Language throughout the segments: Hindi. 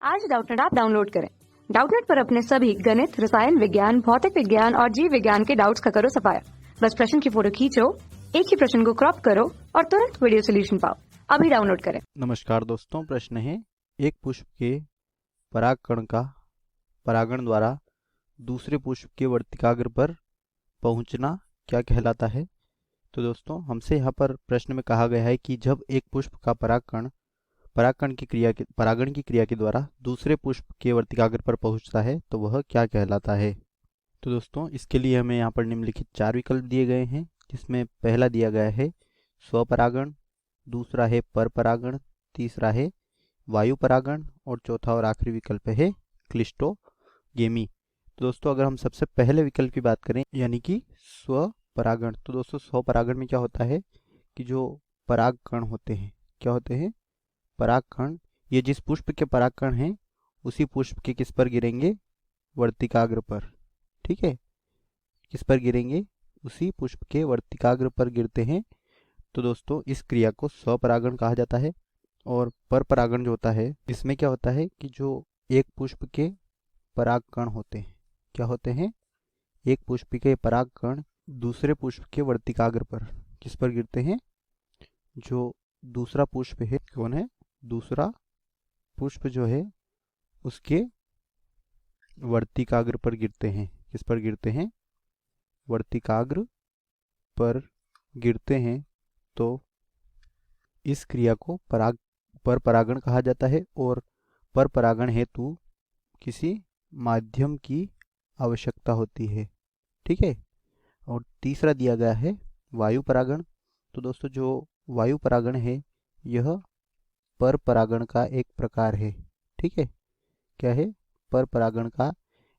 आज डाउटनेट ऐप डाउनलोड करें। डाउटनेट पर अपने सभी गणित, रसायन विज्ञान, भौतिक विज्ञान और जीव विज्ञान के डाउट्स का करो सफाया। बस प्रश्न की फोटो खींचो, एक ही प्रश्न को क्रॉप करो और तुरंत वीडियो सोल्यूशन पाओ। अभी डाउनलोड करें। नमस्कार दोस्तों, प्रश्न है एक पुष्प के परागकण का परागण द्वारा दूसरे पुष्प के वर्तिकाग्र पर पहुंचना क्या कहलाता है। तो दोस्तों, हमसे यहाँ पर प्रश्न में कहा गया है कि जब एक पुष्प का परागण की क्रिया के द्वारा दूसरे पुष्प के वर्तिकाग्र पर पहुंचता है तो वह क्या कहलाता है। तो दोस्तों, इसके लिए हमें यहाँ पर निम्नलिखित 4 विकल्प दिए गए हैं, जिसमें पहला दिया गया है स्वपरागण, दूसरा है परपरागण, तीसरा है वायु परागण और चौथा और आखिरी विकल्प है क्लिस्टोगेमी। तो दोस्तों, अगर हम सबसे पहले विकल्प की बात करें यानी कि स्वपरागण, तो दोस्तों स्वपरागण में क्या होता है कि जो परागकण होते हैं, क्या होते हैं परागकण, ये जिस पुष्प के परागकण हैं उसी पुष्प के किस पर गिरेंगे, वर्तिकाग्र पर। ठीक है, किस पर गिरेंगे, उसी पुष्प के वर्तिकाग्र पर गिरते हैं। तो दोस्तों, इस क्रिया को स्वपरागण कहा जाता है। और परपरागण जो होता है, इसमें क्या होता है कि जो एक पुष्प के परागकण होते हैं, क्या होते हैं, एक पुष्प के परागकण दूसरे पुष्प के वर्तिकाग्र पर किस पर गिरते हैं, जो दूसरा पुष्प है, कौन है, दूसरा पुष्प जो है उसके वर्तिकाग्र पर गिरते हैं। किस पर गिरते हैं, वर्तिकाग्र पर गिरते हैं। तो इस क्रिया को परपरागण कहा जाता है और परपरागण हेतु किसी माध्यम की आवश्यकता होती है। ठीक है, और तीसरा दिया गया है वायु परागण। तो दोस्तों, जो वायु परागण है यह परपरागण का एक प्रकार है। ठीक है, क्या है, परपरागण का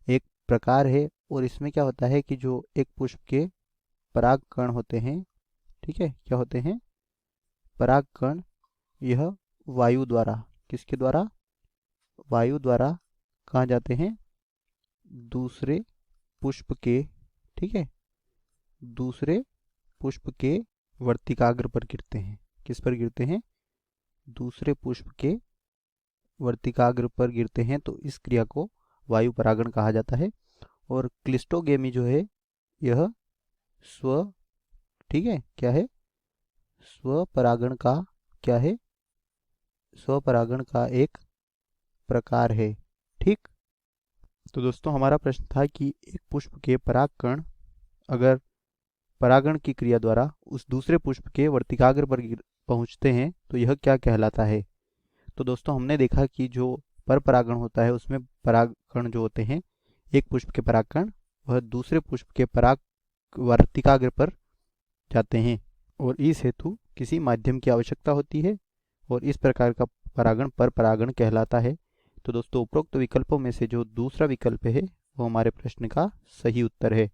एक प्रकार है। और इसमें क्या होता है कि जो एक पुष्प के परागकण होते हैं, ठीक है, क्या होते हैं, परागकण, यह वायु द्वारा, किसके द्वारा, वायु द्वारा कहाँ जाते हैं, दूसरे पुष्प के, ठीक है, दूसरे पुष्प के वर्तिकाग्र पर गिरते हैं। किस पर गिरते हैं, दूसरे पुष्प के वर्तिकाग्र पर गिरते हैं। तो इस क्रिया को वायु परागण कहा जाता है। और क्लिस्टोगेमी जो है यह ठीक है, क्या है, स्वपरागण का, क्या है, स्वपरागण का एक प्रकार है। ठीक, तो दोस्तों, हमारा प्रश्न था कि एक पुष्प के परागकण अगर परागण की क्रिया द्वारा उस दूसरे पुष्प के वर्तिकाग्र पर पहुंचते हैं तो यह क्या कहलाता है। तो दोस्तों, हमने देखा कि जो परपरागण होता है उसमें परागकण जो होते हैं, एक पुष्प के परागकण वह दूसरे पुष्प के वर्तिकाग्र पर जाते हैं और इस हेतु किसी माध्यम की आवश्यकता होती है और इस प्रकार का परागण परपरागण कहलाता है। तो दोस्तों, उपरोक्त विकल्पों में से जो दूसरा विकल्प है वो हमारे प्रश्न का सही उत्तर है।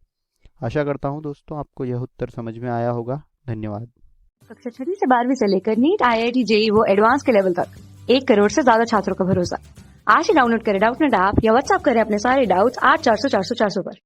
आशा करता हूँ दोस्तों आपको यह उत्तर समझ में आया होगा। धन्यवाद। कक्षा 6 से 12वीं से लेकर नीट, IIT, JEE वो एडवांस के लेवल तक 1 करोड़ से ज्यादा छात्रों का भरोसा। आज ही डाउनलोड करें डाउटनेट ऐप या व्हाट्सएप करें अपने सारे डाउट्स 8400 400 400 पर।